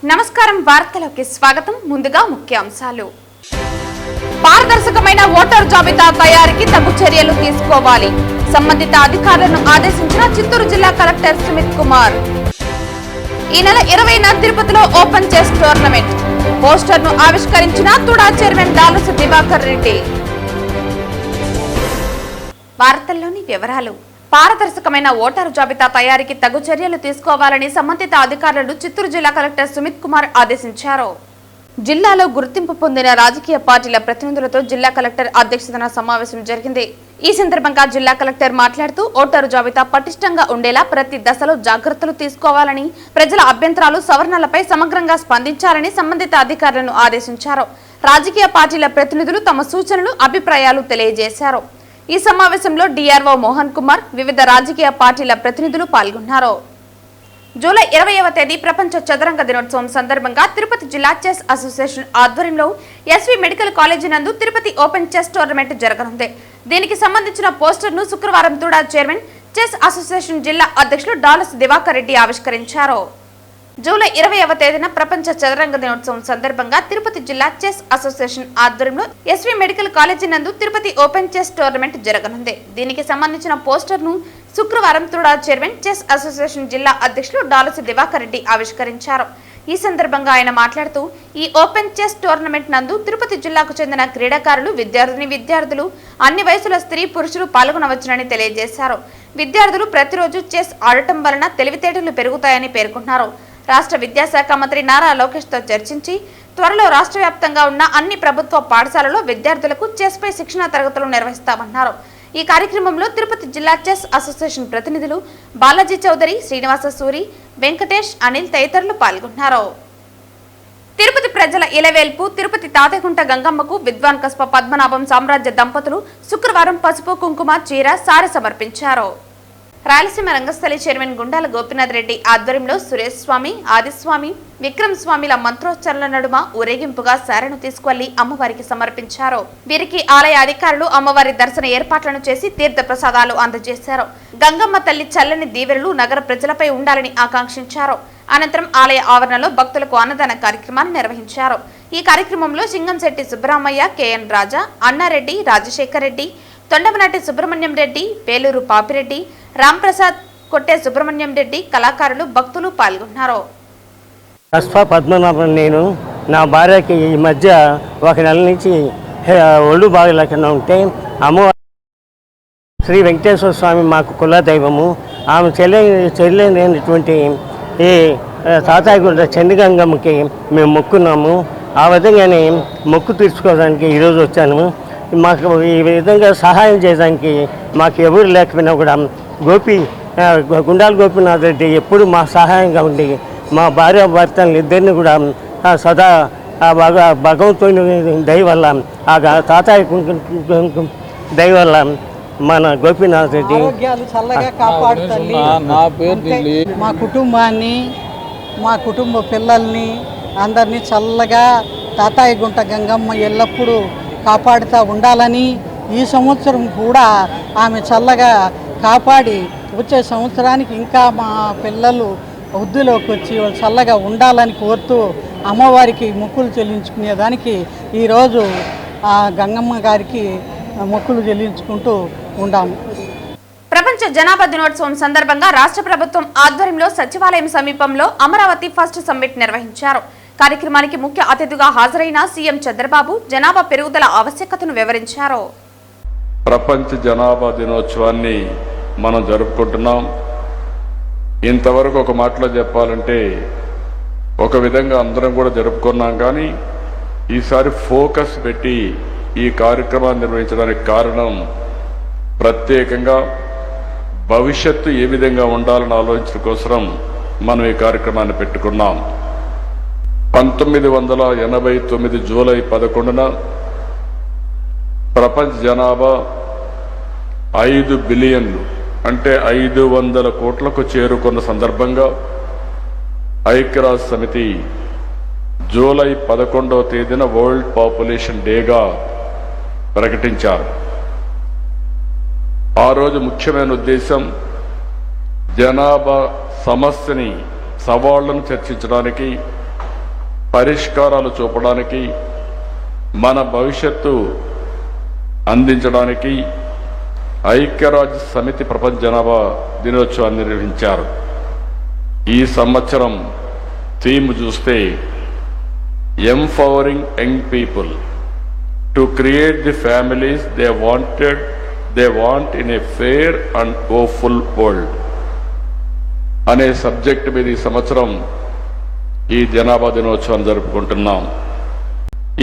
నమస్కారం వార్తలకు స్వాగతం ముందుగా ముఖ్యాంశాలు పారదర్శకమైన ఓటర్ జాబితా తయారీకి తగు చర్యలు తీసుకోవాలి సంబంధిత అధికారులను ఆదేశించిన చిత్తూరు జిల్లా కలెక్టర్ సుమిత్ కుమార్ ఈ నెల 20న తిరుపతిలో ఓపెన్ చెస్ టోర్నమెంట్ పోస్టర్ను ఆవిష్కరించిన తుడా చైర్మన్ డాలస్ దివాకర్ రెడ్డి వార్తల్లోని వివరాలు పారదర్శకమైన ఓటరు జాబితా తయారీకి తగు చర్యలు తీసుకోవాలని సంబంధిత అధికారులను చిత్తూరు జిల్లా కలెక్టర్ సుమిత్ కుమార్ ఆదేశించారు. జిల్లాలో గుర్తింపు పొందిన రాజకీయ పార్టీల ప్రతినిధులతో జిల్లా కలెక్టర్ అధ్యక్షతన సమావేశం జరిగింది. ఈ సందర్భంగా జిల్లా కలెక్టర్ మాట్లాడుతూ ఓటరు జాబితా పటిష్టంగా ఉండేలా ప్రతి దశలో జాగ్రత్తలు తీసుకోవాలని, ప్రజల అభ్యంతరాలు సవరణలపై సమగ్రంగా స్పందించాలని సంబంధిత అధికారులను ఆదేశించారు. రాజకీయ పార్టీల ప్రతినిధులు తమ సూచనలు, అభిప్రాయాలు తెలియజేశారు. ఈ సమావేశంలో డిఆర్ఓ మోహన్ కుమార్, వివిధ రాజకీయ పార్టీల ప్రతినిధులు పాల్గొన్నారు. జూలై 20వ తేదీ ప్రపంచ చదరంగ దినోత్సవం సందర్భంగా తిరుపతి జిల్లా చెస్ అసోసియేషన్ ఆధ్వర్యంలో ఎస్వి మెడికల్ కాలేజీ నందు తిరుపతి ఓపెన్ చెస్ టోర్నమెంట్ జరగనుంది. దీనికి సంబంధించిన పోస్టర్ను శుక్రవారం తుడా చైర్మన్ చెస్ అసోసియేషన్ జిల్లా అధ్యక్షులు డాలస్ దివాకర్ రెడ్డి ఆవిష్కరించారు. జూలై 20వ తేదీన ప్రపంచ చదరంగ దినోత్సవం సందర్భంగా తిరుపతి జిల్లా చెస్ అసోసియేషన్ ఆధ్వర్యంలో ఎస్వి మెడికల్ కాలేజీ నందు తిరుపతి ఓపెన్ చెస్ టోర్నమెంట్ జరగనుంది. దీనికి సంబంధించిన పోస్టర్ను శుక్రవారం తుడా చైర్మన్ చెస్ అసోసియేషన్ జిల్లా అధ్యక్షులు డాలసి దివాకర్ రెడ్డి ఆవిష్కరించారు. ఈ సందర్భంగా ఆయన మాట్లాడుతూ ఈ ఓపెన్ చెస్ టోర్నమెంట్ నందు తిరుపతి జిల్లాకు చెందిన క్రీడాకారులు, విద్యార్థులు అన్ని వయసుల స్త్రీ, పురుషులు పాల్గొనవచ్చునని తెలియజేశారు. విద్యార్థులు ప్రతిరోజు చెస్ ఆడటం వలన తెలివితేటలు పెరుగుతాయని పేర్కొన్నారు. రాష్ట్ర విద్యాశాఖ మంత్రి నారా లోకేష్ తో చర్చించి త్వరలో రాష్ట్ర వ్యాప్తంగా ఉన్న అన్ని ప్రభుత్వ పాఠశాలలో విద్యార్థులకు చెస్ పై శిక్షణ తరగతులు నిర్వహిస్తామన్నారు. ఈ కార్యక్రమంలో తిరుపతి జిల్లా చెస్ అసోసియేషన్ ప్రతినిధులు బాలాజీ చౌదరి, శ్రీనివాస సూరి, వెంకటేష్, అనిల్ తదితరులు పాల్గొన్నారు. తిరుపతి ప్రజల ఇలవేల్పు తిరుపతి తాతగుంట గంగమ్మకు విద్వాన్ కస్ప పద్మనాభం సామ్రాజ్య దంపతులు శుక్రవారం పసుపు, కుంకుమ, చీర, సారె సమర్పించారు. రాయలసీమ రంగస్థలి చైర్మన్ గుండాల గోపీనాథ్ రెడ్డి ఆధ్వర్యంలో సురేష్ స్వామి, ఆదిస్వామి, విక్రమ్ స్వామిల మంత్రోచ్చరణల నడుమ ఊరేగింపుగా సారెను తీసుకువెళ్లి అమ్మవారికి సమర్పించారు. వీరికి ఆలయ అధికారులు అమ్మవారి దర్శన ఏర్పాట్లను చేసి తీర్థ ప్రసాదాలు అందజేశారు. గంగమ్మ తల్లి చల్లని దీవెనలు నగర ప్రజలపై ఉండాలని ఆకాంక్షించారు. అనంతరం ఆలయ ఆవరణలో భక్తులకు అన్నదాన కార్యక్రమాన్ని నిర్వహించారు. ఈ కార్యక్రమంలో సింగంశెట్టి సుబ్బరామయ్య, కెఎన్ రాజా, అన్నారెడ్డి, రాజశేఖర్ రెడ్డి, తొండమనాటి సుబ్రహ్మణ్యం రెడ్డి, పేలూరు పాపిరెడ్డి, రాంప్రసాద్, కొట్టే సుబ్రహ్మణ్యం రెడ్డి, కళాకారులు, భక్తులు పాల్గొన్నారు. పద్మనాభం. నేను నా భార్యకి ఈ మధ్య ఒక నెల నుంచి ఒళ్ళు బాగలేకుండా ఉంటే అమ్మవారి శ్రీ వెంకటేశ్వర స్వామి మాకు కులదైవము. ఆమె చెల్లెనటువంటి ఈ తాతాయగుంట చండిగంగమ్మకి మేము మొక్కున్నాము. ఆ విధంగానే మొక్కు తీర్చుకోవడానికి ఈరోజు వచ్చాను. మాకు ఈ విధంగా సహాయం చేయడానికి మాకు ఎవరు లేకపోయినా కూడా గుండాల గోపీనాథ్ రెడ్డి ఎప్పుడు మా సహాయంగా ఉండి మా భార్య భర్తలు ఇద్దరిని కూడా సదా భగవంతుని దయ వల్ల ఆ తాతాయ దయ వల్ల మన గోపీనాథ్ రెడ్డి చల్లగా కాపాడుతుంది. మా కుటుంబాన్ని, మా కుటుంబ పిల్లల్ని అందరినీ చల్లగా తాతాయగుంట గంగమ్మ ఎల్లప్పుడూ కాపాడుతూ ఉండాలని, ఈ సంవత్సరం కూడా ఆమె చల్లగా కాపాడి వచ్చే సంవత్సరానికి ఇంకా మా పిల్లలు వృద్ధిలోకి వచ్చి వాళ్ళు చల్లగా ఉండాలని కోరుతూ అమ్మవారికి మొక్కులు చెల్లించుకునేదానికి ఈరోజు ఆ గంగమ్మ గారికి మొక్కులు చెల్లించుకుంటూ ఉండాము. ప్రపంచ జనాభా దినోత్సవం సందర్భంగా రాష్ట్ర ప్రభుత్వం ఆధ్వర్యంలో సచివాలయం సమీపంలో అమరావతి ఫస్ట్ సమ్మిట్ నిర్వహించారు. కార్యక్రమానికి ముఖ్య అతిథిగా హాజరైన సీఎం చంద్రబాబు జనాభా పెరుగుదల ఆవశ్యకతను వివరించారు. ప్రపంచ జనాభా దినోత్సవాన్ని మనం జరుపుకుంటున్నాం. ఇంతవరకు ఒక మాటలో చెప్పాలంటే ఒక విధంగా అందరం కూడా జరుపుకున్నాం, కానీ ఈసారి ఫోకస్ పెట్టి ఈ కార్యక్రమాన్ని నిర్వహించడానికి కారణం ప్రత్యేకంగా భవిష్యత్తు ఏ విధంగా ఉండాలని ఆలోచించడం కోసం మనం ఈ కార్యక్రమాన్ని పెట్టుకున్నాం. 1989 జూలై 11న ప్రపంచ జనాభా 5 బిలియన్లు అంటే 500 కోట్లకు చేరుకున్న సందర్భంగా ఐక్యరాజ్య సమితి జూలై 11వ తేదీన వరల్డ్ పాపులేషన్ డేగా ప్రకటించారు. ఆ రోజు ముఖ్యమైన ఉద్దేశం జనాభా సమస్యని, సవాళ్లను చర్చించడానికి పరిష్కారాలు చూపడానికి, మన భవిష్యత్తు అందించడానికి ఐక్యరాజ్య సమితి ప్రపంచ జనాభా దినోత్సవాన్ని నిర్వహించారు. ఈ సంవత్సరం థీమ్ చూస్తే empowering young people to create the families they want in a fair and hopeful world అనే సబ్జెక్ట్ మీద ఈ సంవత్సరం ఈ జనాభా దినోత్సవాన్ని జరుపుకుంటున్నాం.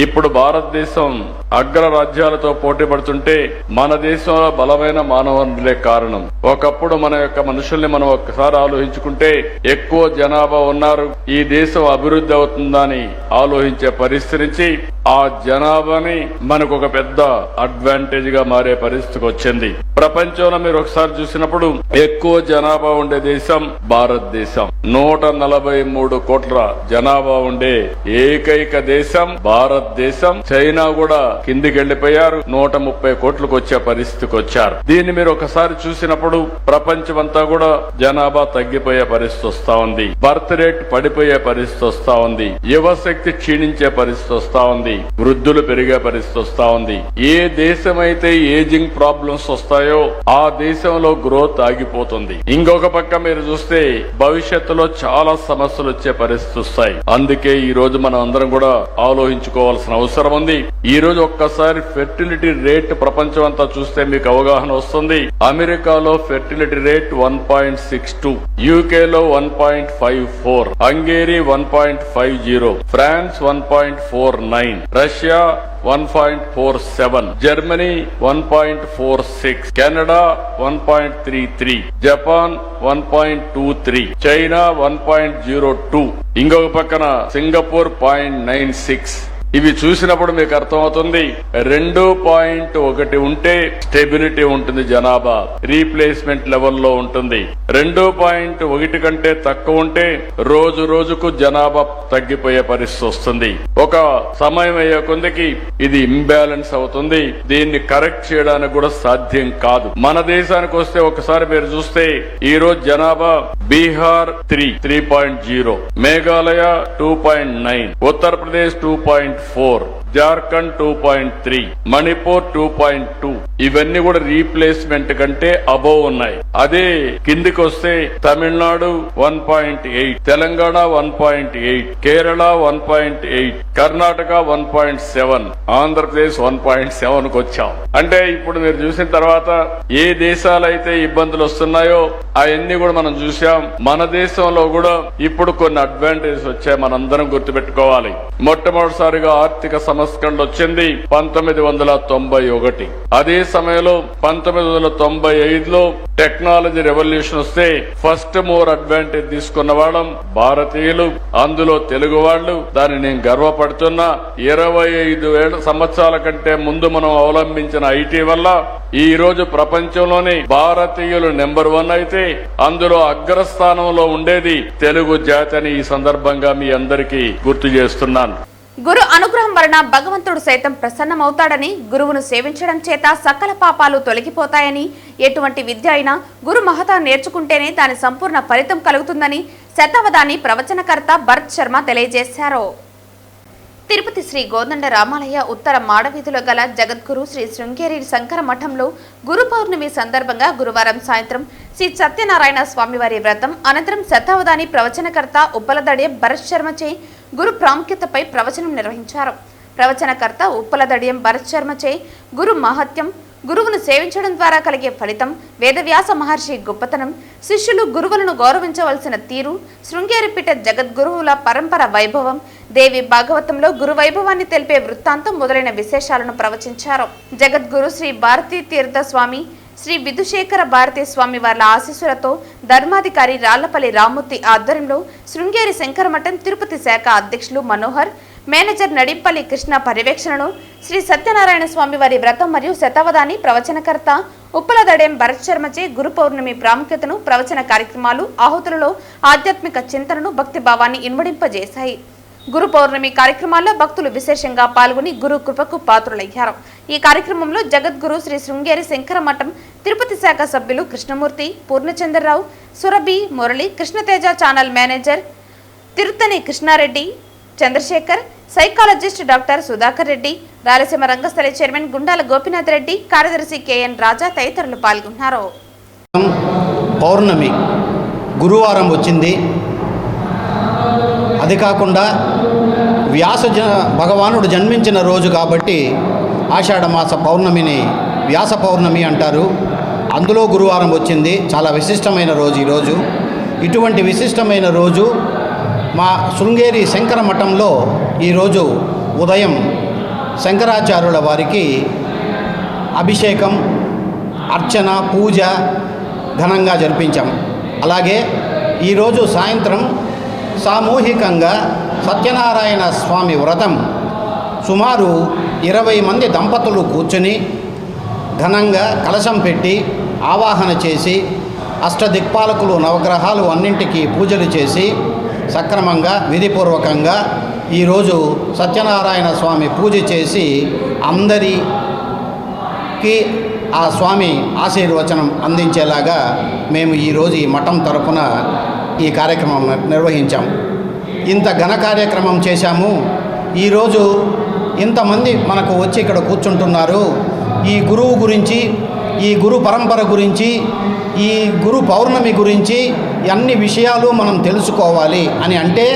ఇప్పుడు భారతదేశం అగ్ర రాజ్యాలతో పోటీ పడుతుంటే మన దేశంలో బలమైన మానవ వనరులే కారణం. ఒకప్పుడు మన యొక్క మనుషుల్ని మనం ఒక్కసారి ఆలోచించుకుంటే ఎక్కువ జనాభా ఉన్నారు, ఈ దేశం అభివృద్ధి అవుతుందని ఆలోచించే పరిస్థితి నుంచి ఆ జనాభాని మనకు ఒక పెద్ద అడ్వాంటేజ్ గా మారే పరిస్థితికి వచ్చింది. ప్రపంచంలో మీరు ఒకసారి చూసినప్పుడు ఎక్కువ జనాభా ఉండే దేశం భారతదేశం. 143 కోట్ల జనాభా ఉండే ఏకైక దేశం భారతదేశం. చైనా కూడా కిందికి వెళ్లిపోయారు, 130 కోట్లకు వచ్చే పరిస్థితికి వచ్చారు. దీన్ని మీరు ఒకసారి చూసినప్పుడు ప్రపంచమంతా కూడా జనాభా తగ్గిపోయే పరిస్థితి వస్తా ఉంది, బర్త్ రేట్ పడిపోయే పరిస్థితి వస్తా ఉంది, యువశక్తి క్షీణించే పరిస్థితి వస్తా ఉంది, వృద్ధులు పెరిగే పరిస్థితి వస్తా ఉంది. ఏ దేశమైతే ఏజింగ్ ప్రాబ్లమ్స్ వస్తాయో ఆ దేశంలో గ్రోత్ ఆగిపోతుంది. ఇంకొక పక్క మీరు చూస్తే భవిష్యత్తులో చాలా సమస్యలు వచ్చే పరిస్థితి వస్తాయి. అందుకే ఈ రోజు మనం అందరం కూడా ఆలోచించుకోవాల్సిన అవసరం ఉంది. ఈ రోజు ఒక్కసారి ఫెర్టిలిటీ రేట్ ప్రపంచం అంతా చూస్తే మీకు అవగాహన వస్తుంది. అమెరికాలో ఫెర్టిలిటీ రేట్ 1.62, యూకేలో 1.54, Hungary 1.50, France 1.49, Russia 1.47, Germany 1.46, Canada 1.33, Japan 1.23, China 1.02, ఇంకొక పక్కన సింగపూర్ 0.96. ఇవి చూసినప్పుడు మీకు అర్థమవుతుంది 2.1 ఉంటే స్టెబిలిటీ ఉంటుంది, జనాభా రీప్లేస్మెంట్ లెవెల్లో ఉంటుంది. 2.1 కంటే తక్కువ ఉంటే రోజు రోజుకు జనాభా తగ్గిపోయే పరిస్థితి వస్తుంది. ఒక సమయం అయ్యే కొందికి ఇది ఇంబ్యాలెన్స్ అవుతుంది. దీన్ని కరెక్ట్ చేయడానికి కూడా సాధ్యం కాదు. మన దేశానికి వస్తే ఒకసారి మీరు చూస్తే ఈ రోజు జనాభా బీహార్ 3.0, మేఘాలయ 2.9, ఉత్తరప్రదేశ్ 2.4, జార్ఖండ్ 2.3, మణిపూర్ 2.2. ఇవన్నీ కూడా రీప్లేస్మెంట్ కంటే అబోవ్ ఉన్నాయి. అదే కిందికి వస్తే తమిళనాడు 1.8, తెలంగాణ 1.8, కేరళ 1.8, కర్ణాటక 1.7, ఆంధ్రప్రదేశ్ 1.7 కు వచ్చాం. అంటే ఇప్పుడు మీరు చూసిన తర్వాత ఏ దేశాలైతే ఇబ్బందులు వస్తున్నాయో అవన్నీ కూడా మనం చూసాం. మన దేశంలో కూడా ఇప్పుడు కొన్ని అడ్వాంటేజెస్ వచ్చాయి, మనందరం గుర్తుపెట్టుకోవాలి. మొట్టమొదటిసారిగా ఆర్థిక సంస్కరణ వచ్చింది 1991. అదే సమయంలో 1995లో టెక్నాలజీ రెవల్యూషన్ వస్తే ఫస్ట్ మోర్ అడ్వాంటేజ్ తీసుకున్న వాళ్ళం భారతీయులు, అందులో తెలుగు వాళ్ళు. దాన్ని నేను గర్వపడుతున్నా. 25 సంవత్సరాల కంటే ముందు మనం అవలంబించిన ఐటీ వల్ల ఈ రోజు ప్రపంచంలోనే భారతీయులు నెంబర్ 1 అయితే అందులో అగ్రస్థానంలో ఉండేది తెలుగు జాతి అని ఈ సందర్భంగా మీ అందరికీ గుర్తు చేస్తున్నాను. గురు అనుగ్రహం వలన భగవంతుడు సైతం ప్రసన్నమవుతాడని, గురువును సేవించడం చేత సకల పాపాలు తొలగిపోతాయని, ఎటువంటి విద్య అయినా గురు మహతా నేర్చుకుంటేనే దాని సంపూర్ణ ఫలితం కలుగుతుందని శతావధాని ప్రవచనకర్త భరత్ శర్మ తెలియజేశారు. తిరుపతి శ్రీ గోదండ రామాలయ ఉత్తర మాడవీధిలో గల జగద్గురు శ్రీ శృంగేరి శంకర మఠంలో గురు పౌర్ణమి సందర్భంగా గురువారం సాయంత్రం శ్రీ సత్యనారాయణ స్వామివారి వ్రతం అనంతరం శతావధాని ప్రవచనకర్త ఉప్పలదడియం భరత్ శర్మచే గురు ప్రాముఖ్యతపై ప్రవచనం నిర్వహించారు. ప్రవచనకర్త ఉప్పలదడియం భరత్ శర్మచే గురు మహత్యం, గురువును సేవించడం ద్వారా కలిగే ఫలితం, వేదవ్యాస మహర్షి గొప్పతనం, శిష్యులు గురువులను గౌరవించవలసిన తీరు, శృంగేరిపీఠ జగద్గురువుల పరంపర వైభవం, దేవి భాగవతంలో గురు వైభవాన్ని తెలిపే వృత్తాంతం మొదలైన విశేషాలను ప్రవచించారు. జగద్గురు శ్రీ భారతీ తీర్థ స్వామి, శ్రీ విధుశేఖర భారతీ స్వామి వార్ల ఆశీస్సులతో ధర్మాధికారి రాళ్లపల్లి రామ్మూర్తి ఆధ్వర్యంలో శృంగేరి శంకరమఠం తిరుపతి శాఖ అధ్యక్షులు మనోహర్, మేనేజర్ నడింపల్లి కృష్ణ పర్యవేక్షణను శ్రీ సత్యనారాయణ స్వామి వారి వ్రతం మరియు శతావధాని ప్రవచనకర్త ఉప్పలదడేం భరత్ శర్మచే గురు పౌర్ణమి ప్రాముఖ్యతను, ప్రవచన కార్యక్రమాలు, ఆహుతులలో ఆధ్యాత్మిక చింతనను, భక్తి భావాన్ని ఇన్వడింపజేశాయి. గురు పౌర్ణమి కార్యక్రమాల్లో భక్తులు విశేషంగా పాల్గొని గురు కృపకు పాత్రులయ్యారు. ఈ కార్యక్రమంలో జగద్గురు శ్రీ శృంగేరి శంకరమఠం తిరుపతి శాఖ సభ్యులు Krishnamurthy, Purnachandrarao, Surabhi, Murali, Krishnateja channel manager Tiruttani Krishna Reddy, Chandrasekhar, psychologist doctor Sudhakar Reddy, Rayalaseema Rangasthali chairman Gundala Gopinath Reddy, కార్యదర్శి కెఎన్ రాజా తదితరులు పాల్గొన్నారు. పౌర్ణమి గురువారం వచ్చింది. అది కాకుండా భగవానుడు జన్మించిన రోజు కాబట్టి ఆషాఢమాస పౌర్ణమిని వ్యాస పౌర్ణమి అంటారు. అందులో గురువారం వచ్చింది. చాలా విశిష్టమైన రోజు ఈరోజు. ఇటువంటి విశిష్టమైన రోజు మా శృంగేరి శంకర మఠంలో ఈరోజు ఉదయం శంకరాచార్యుల వారికి అభిషేకం, అర్చన, పూజ ఘనంగా జరిపించాం. అలాగే ఈరోజు సాయంత్రం సామూహికంగా సత్యనారాయణ స్వామి వ్రతం సుమారు 20 మంది దంపతులు కూర్చొని ఘనంగా కలశం పెట్టి ఆవాహన చేసి అష్టదిక్పాలకులు నవగ్రహాలు అన్నింటికీ పూజలు చేసి సక్రమంగా విధిపూర్వకంగా ఈరోజు సత్యనారాయణ స్వామి పూజ చేసి అందరికీ ఆ స్వామి ఆశీర్వచనం అందించేలాగా మేము ఈరోజు ఈ మఠం తరపున ఈ కార్యక్రమం నిర్వహించాం. ఇంత ఘన కార్యక్రమం చేశాము. ఈరోజు ఇంతమంది మనకు వచ్చి ఇక్కడ కూర్చుంటున్నారు. ఈ గురువు గురించి, ఈ గురు పరంపర గురించి, ఈ గురు పౌర్ణమి గురించి అన్ని విషయాలు మనం తెలుసుకోవాలి అని అంటే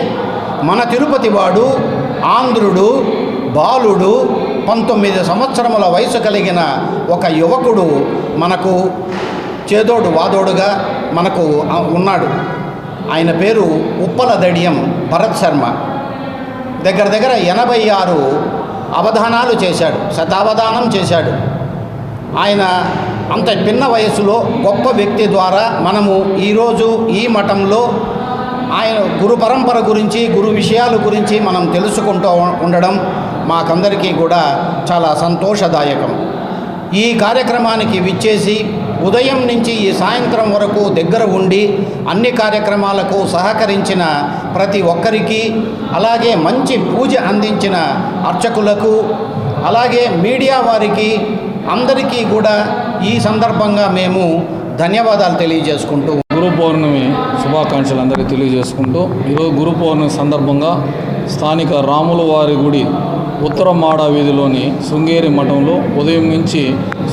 మన తిరుపతి వాడు ఆంధ్రుడు బాలుడు 19 సంవత్సరముల వయసు కలిగిన ఒక యువకుడు మనకు చేదోడు వాదోడుగా మనకు ఉన్నాడు. ఆయన పేరు ఉప్పల దడియం భరత్ శర్మ. దగ్గర 86 అవధానాలు చేశాడు, శతావధానం చేశాడు. ఆయన అంత పిన్న వయసులో గొప్ప వ్యక్తి ద్వారా మనము ఈరోజు ఈ మఠంలో ఆయన గురు పరంపర గురించి, గురు విషయాల గురించి మనం తెలుసుకుంటూ ఉండడం మాకందరికీ కూడా చాలా సంతోషదాయకం. ఈ కార్యక్రమానికి విచ్చేసి ఉదయం నుంచి ఈ సాయంత్రం వరకు దగ్గర ఉండి అన్ని కార్యక్రమాలకు సహకరించిన ప్రతి ఒక్కరికి, అలాగే మంచి పూజ అందించిన అర్చకులకు, అలాగే మీడియా వారికి అందరికీ కూడా ఈ సందర్భంగా మేము ధన్యవాదాలు తెలియజేసుకుంటూ గురు పౌర్ణమి శుభాకాంక్షలు అందరికీ తెలియజేసుకుంటూ ఈరోజు గురు పౌర్ణమి సందర్భంగా స్థానిక రాముల వారి గుడి ఉత్తర మాడ వీధిలోని శృంగేరి మఠంలో ఉదయం నుంచి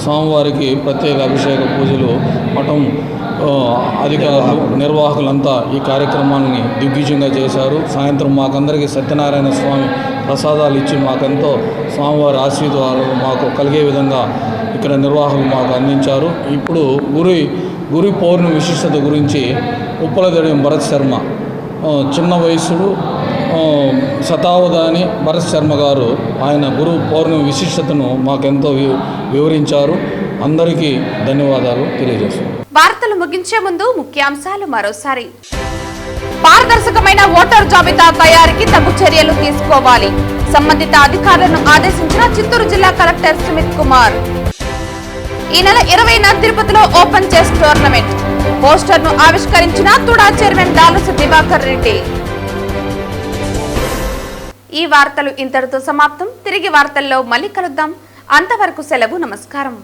స్వామివారికి ప్రత్యేక అభిషేక పూజలు మఠం అధికారులు నిర్వాహకులంతా ఈ కార్యక్రమాన్ని దిగ్విజయంగా చేశారు. సాయంత్రం మాకందరికీ సత్యనారాయణ స్వామి ప్రసాదాలు ఇచ్చి మాకెంతో స్వామివారి ఆశీర్వాదాలు మాకు కలిగే విధంగా ఇక్కడ నిర్వాహకులు మాకు అందించారు. ఇప్పుడు గురు పౌర్ణమి విశిష్టత గురించి ఉప్పలదడియం భరత్ శర్మ చిన్న వయసుడు శతావధాని భరత్ శర్మ గారు ఆయన గురు పౌర్ణమి విశిష్టతను మాకెంతో వివరించారు. అందరికీ ధన్యవాదాలు తెలియజేస్తున్నాను. వార్తలు ముగించే ముందు ముఖ్యాంశాలు మరోసారి. పారదర్శకమైన ఓటర్ జాబితా తయారీకి తగు చర్యలు తీసుకోవాలి. సంబంధిత అధికారులను ఆదేశించిన చిత్తూరు జిల్లా కలెక్టర్ సుమిత్ కుమార్. ఈ నెల 20న తిరుపతిలో ఓపెన్ చెస్ టోర్నమెంట్ పోస్టర్ను ఆవిష్కరించిన తుడా చైర్మన్ డాలసు దివాకర్ రెడ్డి. ఈ వార్తలు ఇంతటితో సమాప్తం. తిరిగి వార్తల్లో మళ్ళీ కలుద్దాం. అంతవరకు సెలవు. నమస్కారం.